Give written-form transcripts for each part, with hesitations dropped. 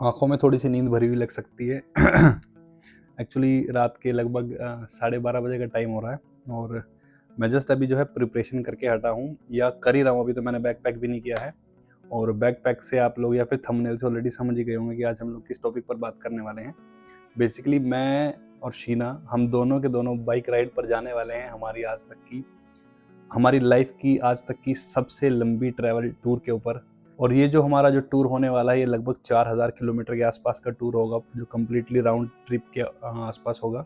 आँखों में थोड़ी-सी नींद भरी हुई लग सकती है। एक्चुअली रात के लगभग 12:30 बजे का टाइम हो रहा है और मैं जस्ट अभी जो है प्रिपरेशन करके हटा हूँ या कर ही रहा हूँ। अभी तो मैंने बैग पैक भी नहीं किया है और बैग पैक से आप लोग या फिर थंबनेल से ऑलरेडी समझ ही गए होंगे कि आज हम लोग किस टॉपिक पर बात करने वाले हैं। बेसिकली मैं और शीना, हम दोनों के दोनों बाइक राइड पर जाने वाले हैं हमारी लाइफ की आज तक की सबसे लंबी ट्रैवल टूर के ऊपर। और ये जो हमारा जो टूर होने वाला है, ये लगभग 4000 किलोमीटर के आसपास का टूर होगा, जो कम्प्लीटली राउंड ट्रिप के आसपास होगा।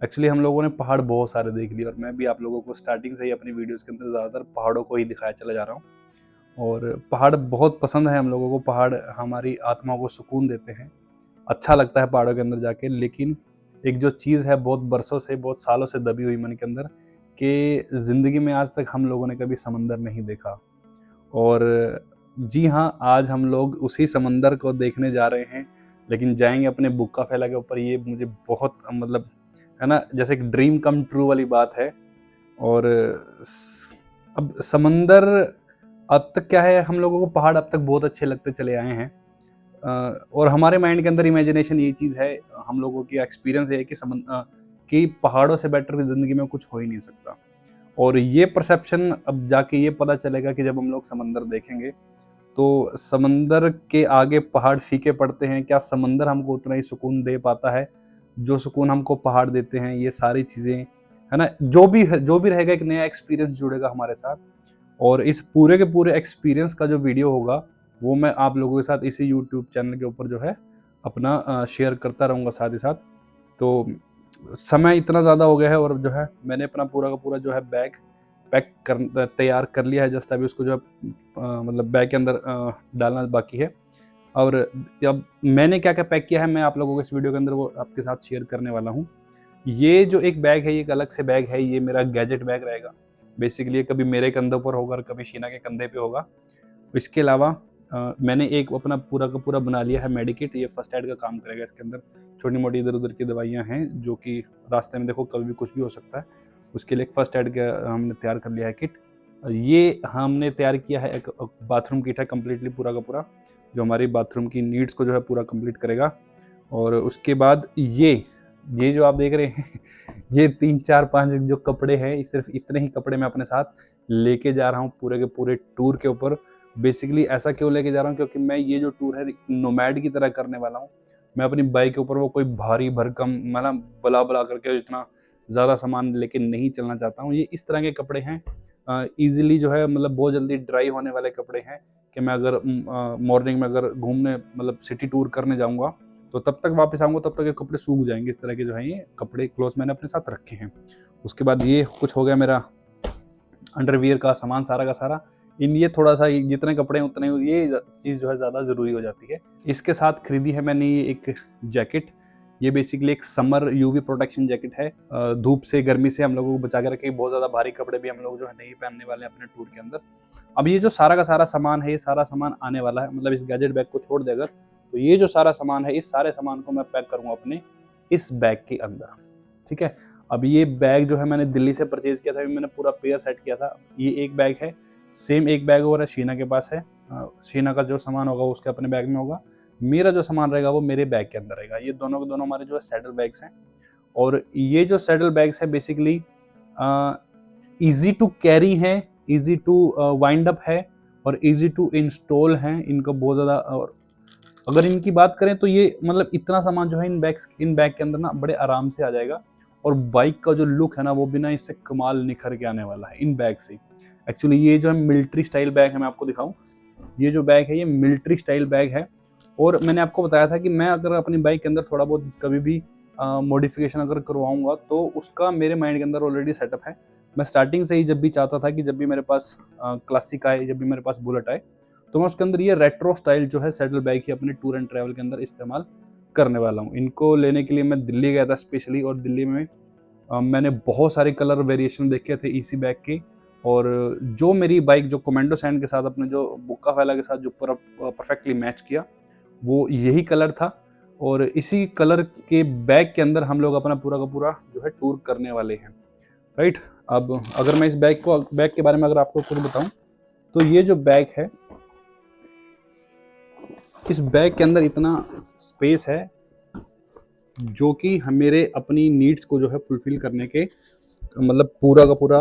एक्चुअली हम लोगों ने पहाड़ बहुत सारे देख लिए और मैं भी आप लोगों को स्टार्टिंग से ही अपनी वीडियोस के अंदर ज़्यादातर पहाड़ों को ही दिखाया चला जा रहा हूँ। और पहाड़ बहुत पसंद है हम लोगों को। पहाड़ हमारी आत्मा को सुकून देते हैं, अच्छा लगता है पहाड़ों के अंदर जाके। लेकिन एक जो चीज़ है बहुत बरसों से, बहुत सालों से दबी हुई मन के अंदर, कि ज़िंदगी में आज तक हम लोगों ने कभी समंदर नहीं देखा। और जी हाँ, आज हम लोग उसी समंदर को देखने जा रहे हैं, लेकिन जाएँगे अपने बुक्का फैला के ऊपर। ये मुझे बहुत मतलब है ना, जैसे एक ड्रीम कम ट्रू वाली बात है। और अब समंदर, अब तक क्या है, हम लोगों को पहाड़ अब तक बहुत अच्छे लगते चले आए हैं। और हमारे माइंड के अंदर इमेजिनेशन ये चीज़ है, हम लोगों की एक्सपीरियंस ये है कि पहाड़ों से बेटर ज़िंदगी में कुछ हो ही नहीं सकता। और ये परसेप्शन अब जाके ये पता चलेगा कि जब हम लोग समंदर देखेंगे, तो समंदर के आगे पहाड़ फीके पड़ते हैं। क्या समंदर हमको उतना ही सुकून दे पाता है जो सुकून हमको पहाड़ देते हैं? ये सारी चीज़ें, है ना, जो भी रहेगा, एक नया एक्सपीरियंस जुड़ेगा हमारे साथ। और इस पूरे के पूरे एक्सपीरियंस का जो वीडियो होगा, वो मैं आप लोगों के साथ इसी यूट्यूब चैनल के ऊपर जो है अपना शेयर करता रहूँगा साथ ही साथ। तो समय इतना ज़्यादा हो गया है और जो है मैंने अपना पूरा का पूरा जो है बैग पैक कर तैयार कर लिया है। जस्ट अभी उसको जो है मतलब बैग के अंदर डालना बाकी है। और अब मैंने क्या-क्या पैक किया है, मैं आप लोगों को इस वीडियो के अंदर वो आपके साथ शेयर करने वाला हूँ। ये जो एक बैग है, ये एक अलग से बैग है, ये मेरा गैजेट बैग रहेगा। बेसिकली ये कभी मेरे कंधों पर होगा और कभी शीना के कंधे पे होगा। इसके अलावा मैंने एक अपना पूरा का पूरा बना लिया है मेडिकिट। ये फर्स्ट एड का काम करेगा। इसके अंदर छोटी-मोटी इधर-उधर की दवाइयाँ हैं, जो कि रास्ते में देखो कभी भी कुछ भी हो सकता है। उसके लिए एक फर्स्ट एड का हमने तैयार कर लिया है किट। ये हमने तैयार किया है एक बाथरूम किट है, कंप्लीटली पूरा का पूरा, जो हमारी बाथरूम की नीड्स को जो है पूरा कंप्लीट करेगा। और उसके बाद ये जो आप देख रहे हैं ये 3, 4, 5 जो कपड़े हैं, सिर्फ इतने ही कपड़े मैं अपने साथ लेके जा रहा हूँ पूरे के पूरे टूर के ऊपर। बेसिकली ऐसा क्यों लेके जा रहा हूँ, क्योंकि मैं ये जो टूर है नोमैड की तरह करने वाला हूँ। मैं अपनी बाइक के ऊपर वो कोई भारी भरकम मतलब बला करके इतना ज़्यादा सामान लेके नहीं चलना चाहता हूँ। ये इस तरह के कपड़े हैं, ईज़िली जो है मतलब बहुत जल्दी ड्राई होने वाले कपड़े हैं, कि मैं अगर मॉर्निंग में अगर घूमने मतलब सिटी टूर करने जाऊँगा, तो तब तक वापस आऊँगा तब तक ये कपड़े सूख जाएँगे। इस तरह के जो हैं ये कपड़े क्लोथ्स मैंने अपने साथ रखे हैं। उसके बाद ये कुछ हो गया मेरा अंडरवियर का सामान सारा का सारा। ये थोड़ा-सा जितने कपड़े हैं उतने ये चीज़ जो है ज़्यादा ज़रूरी हो जाती है। इसके साथ खरीदी है मैंने ये एक जैकेट। ये बेसिकली एक समर यूवी प्रोटेक्शन जैकेट है। धूप से, गर्मी से हम लोगों को बचा के रखेगी। बहुत ज़्यादा भारी कपड़े भी हम लोग जो है नहीं पहनने वाले हैं अपने टूर के अंदर। अब ये जो सारा का सारा सामान है, ये सारा सामान आने वाला है, मतलब इस गैजेट बैग को छोड़ दे अगर, तो ये जो सारा सामान है, इस सारे सामान को मैं पैक करूँगा अपने इस बैग के अंदर, ठीक है? अब ये बैग जो है मैंने दिल्ली से परचेज़ किया था, अभी मैंने पूरा पेयर सेट किया था। ये एक बैग है, सेम एक बैग और शीना के पास है। शीना का जो सामान होगा उसके अपने बैग में होगा। मेरा जो सामान रहेगा वो मेरे बैग के अंदर रहेगा। ये दोनों के दोनों हमारे जो है सैडल बैग्स हैं। और ये जो सैडल बैग्स हैं बेसिकली ईज़ी टू कैरी हैं, ईज़ी टू वाइंड अप है और ईज़ी टू इंस्टॉल हैं। इनको बहुत ज़्यादा, और अगर इनकी बात करें तो ये मतलब इतना सामान जो है इन बैग के अंदर ना बड़े आराम से आ जाएगा। और बाइक का जो लुक है ना, वो भी ना इससे कमाल निखर के आने वाला है इन बैग से। एक्चुअली ये जो है मिलिट्री स्टाइल बैग है, मैं आपको दिखाऊं। ये जो बैग है ये मिलिट्री स्टाइल बैग है। और मैंने आपको बताया था कि मैं अगर अपनी बाइक के अंदर थोड़ा बहुत कभी भी मॉडिफिकेशन अगर करवाऊंगा, तो उसका मेरे माइंड के अंदर ऑलरेडी सेटअप है। मैं स्टार्टिंग से ही जब भी चाहता था कि जब भी मेरे पास क्लासिक आए, जब भी मेरे पास बुलेट आए, तो मैं उसके अंदर ये रेट्रो स्टाइल जो है सैडल बैग ही अपने टूर एंड ट्रैवल के अंदर इस्तेमाल करने वाला हूँ। इनको लेने के लिए मैं दिल्ली गया था स्पेशली, और दिल्ली में मैंने बहुत सारे कलर वेरिएशन देखे थे इसी बैग के। और जो मेरी बाइक जो कमांडो सैंड के साथ, अपने जो बुक्का फैला के साथ जो परफेक्टली मैच किया, वो यही कलर था। और इसी कलर के बैग के अंदर हम लोग अपना पूरा का पूरा जो है टूर करने वाले हैं, राइट। अब अगर मैं इस बैग के बारे में अगर आपको कुछ बताऊं, तो ये जो बैग है, इस बैग के अंदर इतना स्पेस है जो कि मेरे अपनी नीड्स को जो है फुलफिल करने के मतलब पूरा का पूरा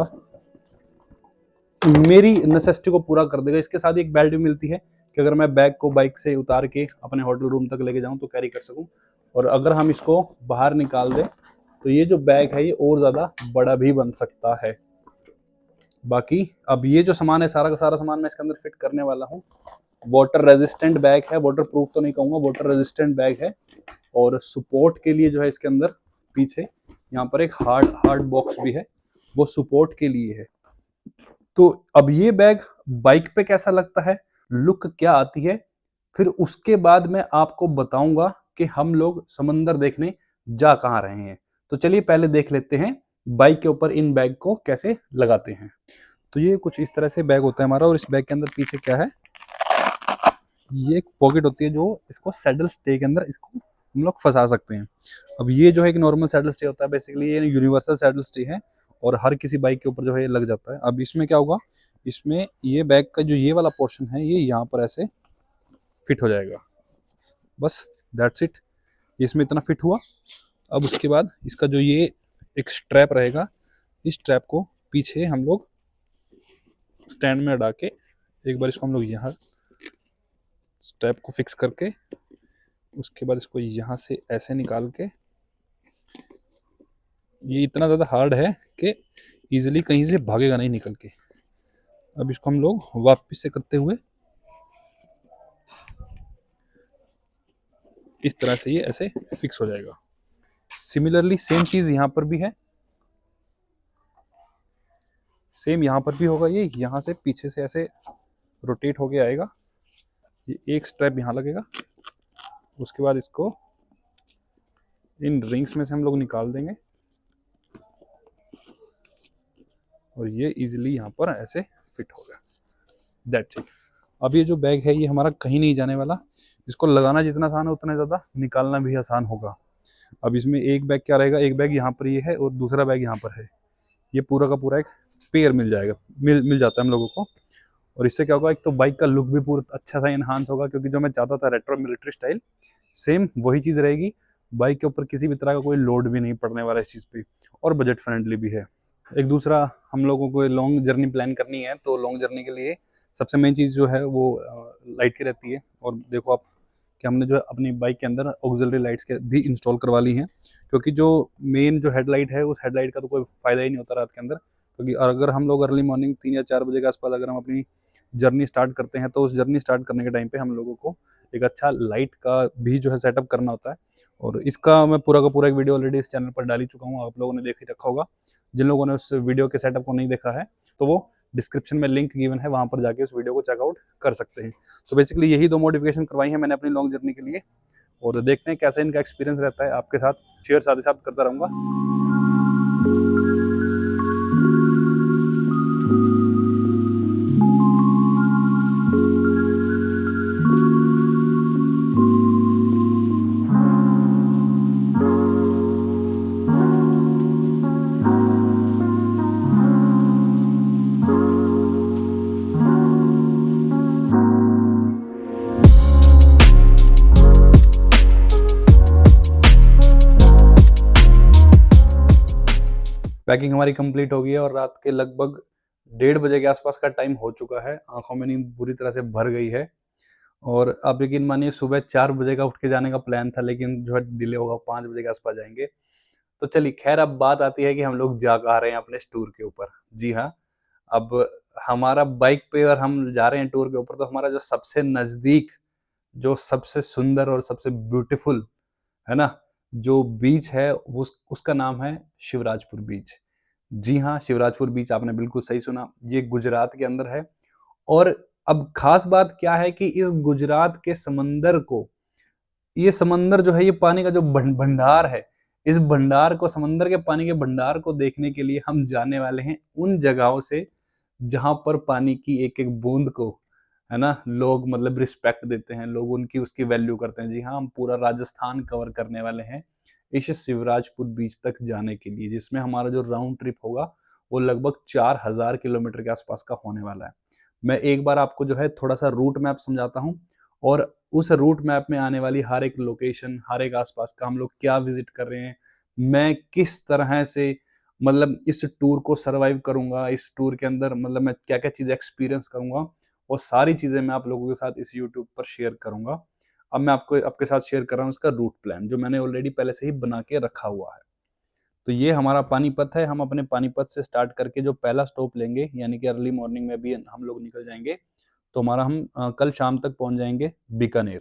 मेरी नेसेसिटी को पूरा कर देगा। इसके साथ एक बेल्ट भी मिलती है कि अगर मैं बैग को बाइक से उतार के अपने होटल रूम तक लेके जाऊं तो कैरी कर सकूं। और अगर हम इसको बाहर निकाल दें तो ये जो बैग है ये और ज़्यादा बड़ा भी बन सकता है। बाकी अब ये जो सामान है सारा का सारा सामान मैं इसके अंदर फिट करने वाला हूँ। वाटर रेजिस्टेंट बैग है, वाटर प्रूफ तो नहीं कहूँगा, वाटर रेजिस्टेंट बैग है। और सपोर्ट के लिए जो है इसके अंदर पीछे यहाँ पर एक हार्ड बॉक्स भी है, वो सपोर्ट के लिए है। तो अब ये बैग बाइक पे कैसा लगता है, लुक क्या आती है, फिर उसके बाद मैं आपको बताऊंगा कि हम लोग समंदर देखने जा कहाँ रहे हैं। तो चलिए पहले देख लेते हैं बाइक के ऊपर इन बैग को कैसे लगाते हैं। तो ये कुछ इस तरह से बैग होता है हमारा, और इस बैग के अंदर पीछे क्या है, ये एक पॉकेट होती है जो इसको सैडल स्टे के अंदर इसको हम लोग फंसा सकते हैं। अब ये जो है एक नॉर्मल सैडल स्टे होता है, बेसिकली ये यूनिवर्सल सैडल स्टे है और हर किसी बाइक के ऊपर जो है ये लग जाता है। अब इसमें क्या होगा, इसमें ये बैग का जो ये वाला पोर्शन है ये यहाँ पर ऐसे फिट हो जाएगा, बस दैट्स इट। इसमें इतना फिट हुआ। अब उसके बाद इसका जो ये एक स्ट्रैप रहेगा, इस स्ट्रैप को पीछे हम लोग स्टैंड में अड़ा के एक बार इसको हम लोग यहाँ स्ट्रैप को फिक्स करके उसके बाद इसको यहाँ से ऐसे निकाल के, ये इतना ज़्यादा हार्ड है कि इजीली कहीं से भागेगा नहीं निकल के। अब इसको हम लोग वापस से करते हुए इस तरह से ये ऐसे फिक्स हो जाएगा। सिमिलरली सेम चीज़ यहाँ पर भी है, सेम यहाँ पर भी होगा। ये यहाँ से पीछे से ऐसे रोटेट होके आएगा, ये एक स्ट्रैप यहाँ लगेगा, उसके बाद इसको इन रिंग्स में से हम लोग निकाल देंगे और ये इजीली यहाँ पर ऐसे फिट हो गया, दैट्स इट। अब ये जो बैग है ये हमारा कहीं नहीं जाने वाला, इसको लगाना जितना आसान है उतना ज़्यादा निकालना भी आसान होगा। अब इसमें एक बैग क्या रहेगा, एक बैग यहाँ पर ये है और दूसरा बैग यहाँ पर है, ये पूरा का पूरा एक पेयर मिल जाएगा, मिल जाता है हम लोगों को। और इससे क्या होगा, एक तो बाइक का लुक भी पूरा अच्छा सा इन्हांस होगा, क्योंकि जो मैं चाहता था रेट्रो मिलिट्री स्टाइल, सेम वही चीज़ रहेगी। बाइक के ऊपर किसी भी तरह का कोई लोड भी नहीं पड़ने वाला इस चीज़ पे, और बजट फ्रेंडली भी है। एक दूसरा, हम लोगों को लॉन्ग जर्नी प्लान करनी है तो लॉन्ग जर्नी के लिए सबसे मेन चीज़ जो है वो लाइट की रहती है। और देखो आप कि हमने जो है अपनी बाइक के अंदर ऑक्सिलरी लाइट्स के भी इंस्टॉल करवा ली हैं, क्योंकि जो मेन जो हेडलाइट है उस हेडलाइट का तो कोई फ़ायदा ही नहीं होता रात के अंदर। क्योंकि अगर हम लोग अर्ली मॉर्निंग 3 या 4 बजे के आसपास अगर हम अपनी जर्नी स्टार्ट करते हैं तो उस जर्नी स्टार्ट करने के टाइम पे हम लोगों को एक अच्छा लाइट का भी जो है सेटअप करना होता है। और इसका मैं पूरा का पूरा एक वीडियो ऑलरेडी इस चैनल पर डाल ही चुका हूँ, आप लोगों ने देख ही रखा होगा। जिन लोगों ने उस वीडियो के सेटअप को नहीं देखा है तो वो डिस्क्रिप्शन में लिंक गिवन है, वहाँ पर जाके उस वीडियो को चेकआउट कर सकते हैं। तो बेसिकली यही 2 मॉडिफिकेशन करवाई है मैंने अपनी लॉन्ग जर्नी के लिए, और देखते हैं कैसा इनका एक्सपीरियंस रहता है। आपके साथ शेयर साथ ही साथ करता रहूँगा। पैकिंग हमारी कंप्लीट हो गई है और रात के लगभग 1:30 बजे के आसपास का टाइम हो चुका है। आंखों में नींद बुरी तरह से भर गई है और आप यकीन मानिए सुबह 4 बजे का उठ के जाने का प्लान था, लेकिन जो है डिले होगा, 5 बजे के आसपास जाएंगे। तो चलिए खैर, अब बात आती है कि हम लोग जा कहाँ रहे हैं अपने इस टूर के ऊपर। जी हाँ, अब हमारा बाइक पे और हम जा रहे हैं टूर के ऊपर, तो हमारा जो सबसे नज़दीक, जो सबसे सुंदर और सबसे ब्यूटीफुल है ना, जो बीच है उसका नाम है शिवराजपुर बीच। जी हाँ, शिवराजपुर बीच आपने बिल्कुल सही सुना, ये गुजरात के अंदर है। और अब खास बात क्या है कि इस गुजरात के समंदर को, ये समंदर जो है, ये पानी का जो भंडार है, इस भंडार को, समंदर के पानी के भंडार को देखने के लिए हम जाने वाले हैं उन जगहों से जहां पर पानी की एक एक बूंद को, है ना, लोग मतलब रिस्पेक्ट देते हैं, लोग उनकी उसकी वैल्यू करते हैं। जी हाँ, हम पूरा राजस्थान कवर करने वाले हैं इस शिवराजपुर बीच तक जाने के लिए, जिसमें हमारा जो राउंड ट्रिप होगा वो लगभग 4000 किलोमीटर के आसपास का होने वाला है। मैं एक बार आपको जो है थोड़ा सा रूट मैप समझाता हूँ और उस रूट मैप में आने वाली हर एक लोकेशन, हर एक आसपास का हम लोग क्या विजिट कर रहे हैं, मैं किस तरह से मतलब इस टूर को सर्वाइव करूंगा, इस टूर के अंदर मतलब मैं क्या क्या चीज़ें एक्सपीरियंस करूंगा, वो सारी चीज़ें मैं आप लोगों के साथ इस यूट्यूब पर शेयर करूंगा। अब मैं आपको आपके साथ शेयर कर रहा हूँ इसका रूट प्लान, जो मैंने ऑलरेडी पहले से ही बना के रखा हुआ है। तो ये हमारा पानीपत है। हम अपने पानीपत से स्टार्ट करके जो पहला स्टॉप लेंगे, यानी कि अर्ली मॉर्निंग में भी हम लोग निकल जाएंगे, तो हमारा हम कल शाम तक पहुंच जाएंगे बीकानेर।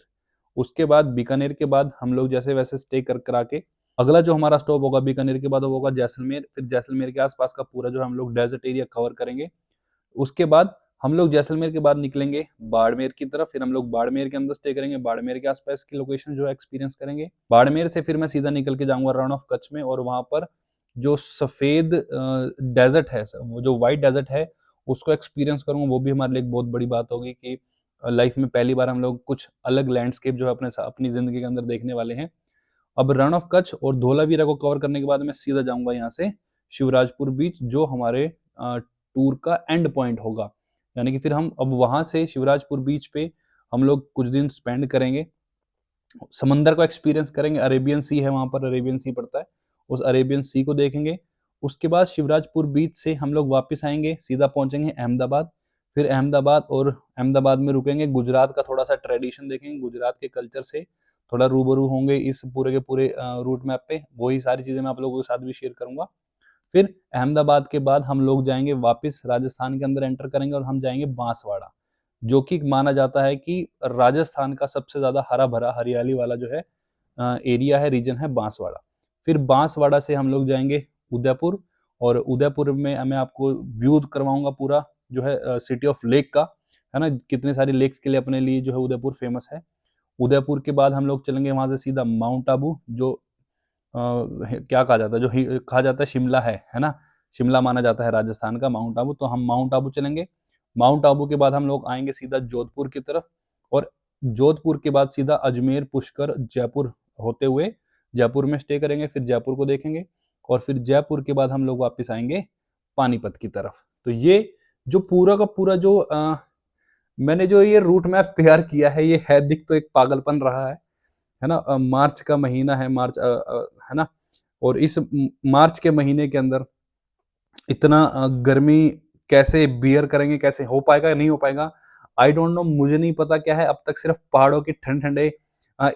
उसके बाद बीकानेर के बाद हम लोग जैसे वैसे स्टे कर करा के अगला जो हमारा स्टॉप होगा बीकानेर के बाद वो होगा जैसलमेर। फिर जैसलमेर के आसपास का पूरा जो हम लोग डेजर्ट एरिया कवर करेंगे। उसके बाद हम लोग जैसलमेर के बाद निकलेंगे बाड़मेर की तरफ। फिर हम लोग बाड़मेर के अंदर स्टे करेंगे, बाड़मेर के आसपास की लोकेशन जो है एक्सपीरियंस करेंगे। बाड़मेर से फिर मैं सीधा निकल के जाऊंगा रण ऑफ कच्छ में, और वहां पर जो सफेद डेजर्ट है, वो जो व्हाइट डेजर्ट है, उसको एक्सपीरियंस करूंगा। वो भी हमारे लिए एक बहुत बड़ी बात होगी कि लाइफ में पहली बार हम लोग कुछ अलग लैंडस्केप जो है अपनी जिंदगी के अंदर देखने वाले हैं। अब रण ऑफ कच्छ और धोलावीरा को कवर करने के बाद मैं सीधा जाऊंगा यहाँ से शिवराजपुर बीच, जो हमारे टूर का एंड पॉइंट होगा। यानी कि फिर हम अब वहां से शिवराजपुर बीच पे हम लोग कुछ दिन स्पेंड करेंगे, समंदर को एक्सपीरियंस करेंगे। अरेबियन सी है वहां पर, अरेबियन सी पड़ता है, उस अरेबियन सी को देखेंगे। उसके बाद शिवराजपुर बीच से हम लोग वापस आएंगे, सीधा पहुंचेंगे अहमदाबाद। फिर अहमदाबाद में रुकेंगे, गुजरात का थोड़ा सा ट्रेडिशन देखेंगे, गुजरात के कल्चर से थोड़ा रूबरू होंगे इस पूरे के पूरे रूट मैप पे। वही सारी चीजें मैं आप लोगों के साथ भी शेयर करूंगा। फिर अहमदाबाद के बाद हम लोग जाएंगे वापस राजस्थान के अंदर एंटर करेंगे, और हम जाएंगे बांसवाड़ा, जो कि माना जाता है कि राजस्थान का सबसे ज्यादा हरा भरा हरियाली वाला जो है एरिया है, रीजन है बांसवाड़ा। फिर बांसवाड़ा से हम लोग जाएंगे उदयपुर, और उदयपुर में मैं आपको व्यू करवाऊंगा पूरा जो है सिटी ऑफ लेक का, है ना, कितने सारे लेक्स के लिए अपने लिए जो है उदयपुर फेमस है। उदयपुर के बाद हम लोग चलेंगे वहां से सीधा माउंट आबू, जो क्या कहा जाता है, कहा जाता है शिमला है ना, शिमला माना जाता है राजस्थान का माउंट आबू, तो हम माउंट आबू चलेंगे। माउंट आबू के बाद हम लोग आएंगे सीधा जोधपुर की तरफ, और जोधपुर के बाद सीधा अजमेर, पुष्कर, जयपुर होते हुए जयपुर में स्टे करेंगे। फिर जयपुर को देखेंगे, और फिर जयपुर के बाद हम लोग वापस आएंगे पानीपत की तरफ। तो ये जो पूरा का पूरा जो मैंने जो ये रूट मैप तैयार किया है, ये है दिख तो एक पागलपन रहा है ना। मार्च का महीना है, है ना, और इस मार्च के महीने के अंदर इतना गर्मी कैसे बियर करेंगे, कैसे हो पाएगा या नहीं हो पाएगा, आई डोंट नो, मुझे नहीं पता क्या है। अब तक सिर्फ पहाड़ों के ठंडे ठंडे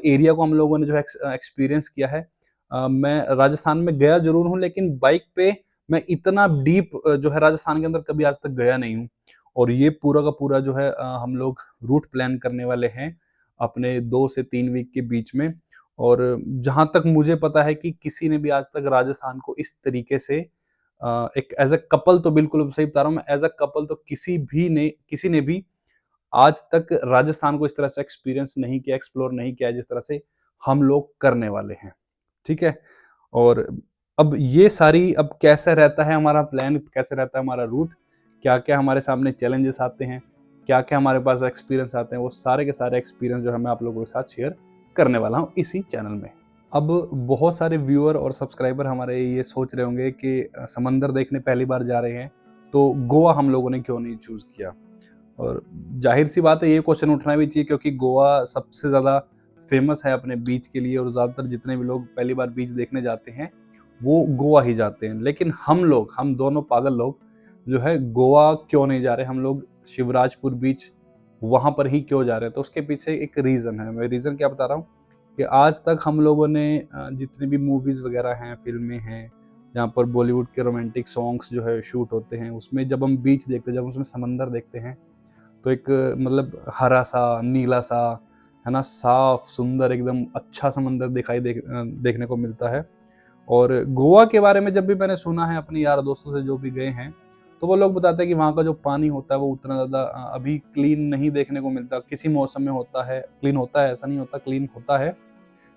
एरिया को हम लोगों ने जो है एक्सपीरियंस किया है। मैं राजस्थान में गया जरूर हूँ, लेकिन बाइक पे मैं इतना डीप जो है राजस्थान के अंदर कभी आज तक गया नहीं हूँ। और ये पूरा का पूरा जो है हम लोग रूट प्लान करने वाले हैं अपने 2 से 3 वीक के बीच में। और जहां तक मुझे पता है कि किसी ने भी आज तक राजस्थान को इस तरीके से एक एज अ कपल, तो बिल्कुल सही बता रहा हूँ मैं, एज अ कपल तो किसी ने भी आज तक राजस्थान को इस तरह से एक्सपीरियंस नहीं किया, एक्सप्लोर नहीं किया जिस तरह से हम लोग करने वाले हैं। ठीक है। और अब ये सारी, अब कैसा रहता है हमारा प्लान, कैसे रहता है हमारा रूट, क्या क्या हमारे सामने चैलेंजेस आते हैं, क्या क्या हमारे पास एक्सपीरियंस आते हैं, वो सारे के सारे एक्सपीरियंस जो है मैं आप लोगों के साथ शेयर करने वाला हूँ इसी चैनल में। अब बहुत सारे व्यूअर और सब्सक्राइबर हमारे ये सोच रहे होंगे कि समंदर देखने पहली बार जा रहे हैं, तो गोवा हम लोगों ने क्यों नहीं चूज किया। और जाहिर सी बात है, ये क्वेश्चन उठना भी चाहिए, क्योंकि गोवा सबसे ज़्यादा फेमस है अपने बीच के लिए, और ज़्यादातर जितने भी लोग पहली बार बीच देखने जाते हैं वो गोवा ही जाते हैं। लेकिन हम दोनों पागल लोग जो है गोवा क्यों नहीं जा रहे, हम लोग शिवराजपुर बीच वहाँ पर ही क्यों जा रहे हैं। तो उसके पीछे एक रीज़न है। मैं रीज़न क्या बता रहा हूँ कि आज तक हम लोगों ने जितने भी मूवीज़ वगैरह हैं, फिल्में हैं, जहाँ पर बॉलीवुड के रोमांटिक सॉन्ग्स जो है शूट होते हैं, उसमें जब हम बीच देखते हैं, जब उसमें समंदर देखते हैं, तो एक मतलब हरा सा, नीला सा, है ना, साफ सुंदर एकदम अच्छा समंदर देखने को मिलता है। और गोवा के बारे में जब भी मैंने सुना है अपने यार दोस्तों से जो भी गए हैं, तो वो लोग बताते हैं कि वहाँ का जो पानी होता है वो उतना ज़्यादा अभी क्लीन नहीं देखने को मिलता। किसी मौसम में होता है क्लीन, होता है ऐसा नहीं होता, क्लीन होता है,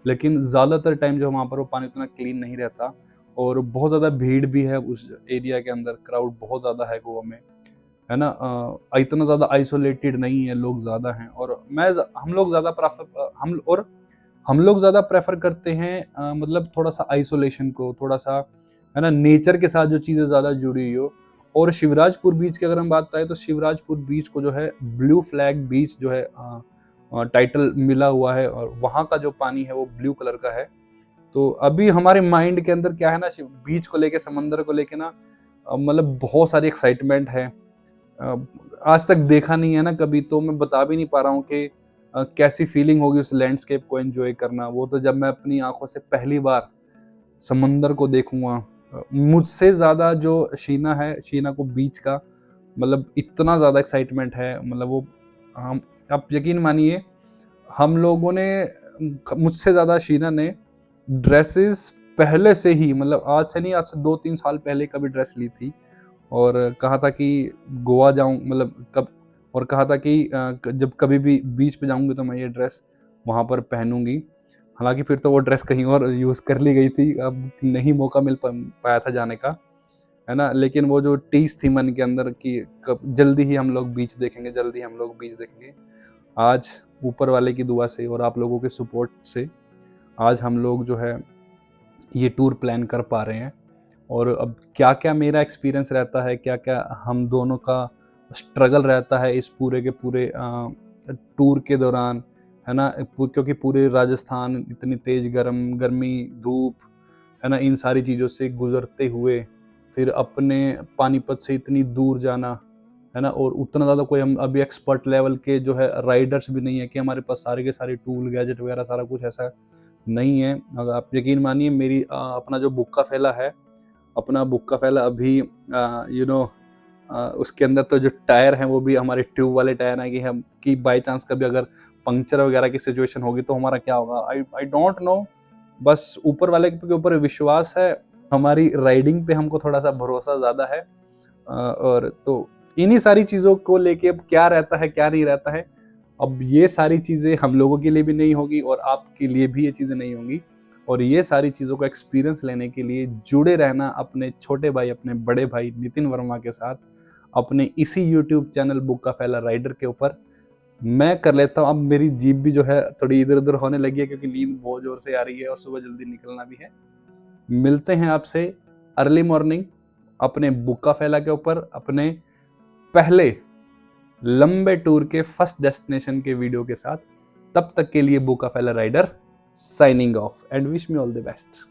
लेकिन ज़्यादातर टाइम जो वहाँ पर वो पानी उतना क्लीन नहीं रहता। और बहुत ज़्यादा भीड़ भी है उस एरिया के अंदर, क्राउड बहुत ज़्यादा है गोवा में, है ना। इतना ज़्यादा आइसोलेटेड नहीं है, लोग ज़्यादा हैं। और हम लोग ज़्यादा प्रेफर करते हैं मतलब थोड़ा सा आइसोलेशन को, थोड़ा सा, है ना, नेचर के साथ जो चीज़ें ज़्यादा जुड़ी हुई हो। और शिवराजपुर बीच की अगर हम बात करें, तो शिवराजपुर बीच को जो है ब्लू फ्लैग बीच जो है टाइटल मिला हुआ है, और वहाँ का जो पानी है वो ब्लू कलर का है। तो अभी हमारे माइंड के अंदर क्या है ना, बीच को लेके, समंदर को लेके ना मतलब बहुत सारी एक्साइटमेंट है। आज तक देखा नहीं है ना कभी, तो मैं बता भी नहीं पा रहा हूँ कि कैसी फीलिंग होगी उस लैंडस्केप को एंजॉय करना। वो तो जब मैं अपनी आंखों से पहली बार समंदर को देखूंगा। मुझसे ज़्यादा जो शीना है, शीना को बीच का मतलब इतना ज़्यादा एक्साइटमेंट है, मतलब वो हम, आप यकीन मानिए, हम लोगों ने, मुझसे ज़्यादा शीना ने ड्रेसेस पहले से ही, मतलब आज से नहीं, आज से 2-3 साल पहले कभी ड्रेस ली थी, और कहा था कि गोवा जाऊं, मतलब कब, और कहा था कि जब कभी भी बीच पे जाऊंगी तो मैं ये ड्रेस वहाँ पर पहनूंगी। हालांकि फिर तो वो ड्रेस कहीं और यूज़ कर ली गई थी, अब नहीं मौका मिल पाया था जाने का, है ना। लेकिन वो जो टीस थी मन के अंदर कि कब जल्दी ही हम लोग बीच देखेंगे, जल्दी हम लोग बीच देखेंगे, आज ऊपर वाले की दुआ से और आप लोगों के सपोर्ट से आज हम लोग जो है ये टूर प्लान कर पा रहे हैं। और अब क्या क्या मेरा एक्सपीरियंस रहता है, क्या क्या हम दोनों का स्ट्रगल रहता है इस पूरे के पूरे टूर के दौरान, है ना। क्योंकि पूरे राजस्थान इतनी तेज गर्मी, धूप, है ना, इन सारी चीज़ों से गुजरते हुए फिर अपने पानीपत से इतनी दूर जाना, है ना। और उतना ज़्यादा कोई हम अभी एक्सपर्ट लेवल के जो है राइडर्स भी नहीं है कि हमारे पास सारे के सारे टूल गैजेट वगैरह सारा कुछ ऐसा नहीं है। अगर आप यकीन मानिए, मेरी अपना जो बुक्का फैला है, अपना बुक्का फैला अभी उसके अंदर तो जो टायर हैं वो भी हमारे ट्यूब वाले टायर हैं, कि हम कि बाई चांस कभी अगर पंक्चर वगैरह की सिचुएशन होगी तो हमारा क्या होगा, आई डोंट नो। बस ऊपर वाले के ऊपर विश्वास है, हमारी राइडिंग पे हमको थोड़ा सा भरोसा ज़्यादा है। और तो इन्हीं सारी चीज़ों को लेके अब क्या रहता है क्या नहीं रहता है, अब ये सारी चीज़ें हम लोगों के लिए भी नहीं होगी और आपके लिए भी ये चीज़ें नहीं होंगी। और ये सारी चीज़ों का एक्सपीरियंस लेने के लिए जुड़े रहना अपने छोटे भाई, अपने बड़े भाई नितिन वर्मा के साथ, अपने इसी यूट्यूब चैनल बुक्का फैला राइडर के ऊपर। मैं कर लेता हूँ, अब मेरी जीभ भी जो है थोड़ी इधर उधर होने लगी है, क्योंकि नींद बहुत जोर से आ रही है और सुबह जल्दी निकलना भी है। मिलते हैं आपसे अर्ली मॉर्निंग अपने बुक्का फैला के ऊपर, अपने पहले लंबे टूर के फर्स्ट डेस्टिनेशन के वीडियो के साथ। तब तक के लिए बुक्का फैला rider signing off, and wish me all the best.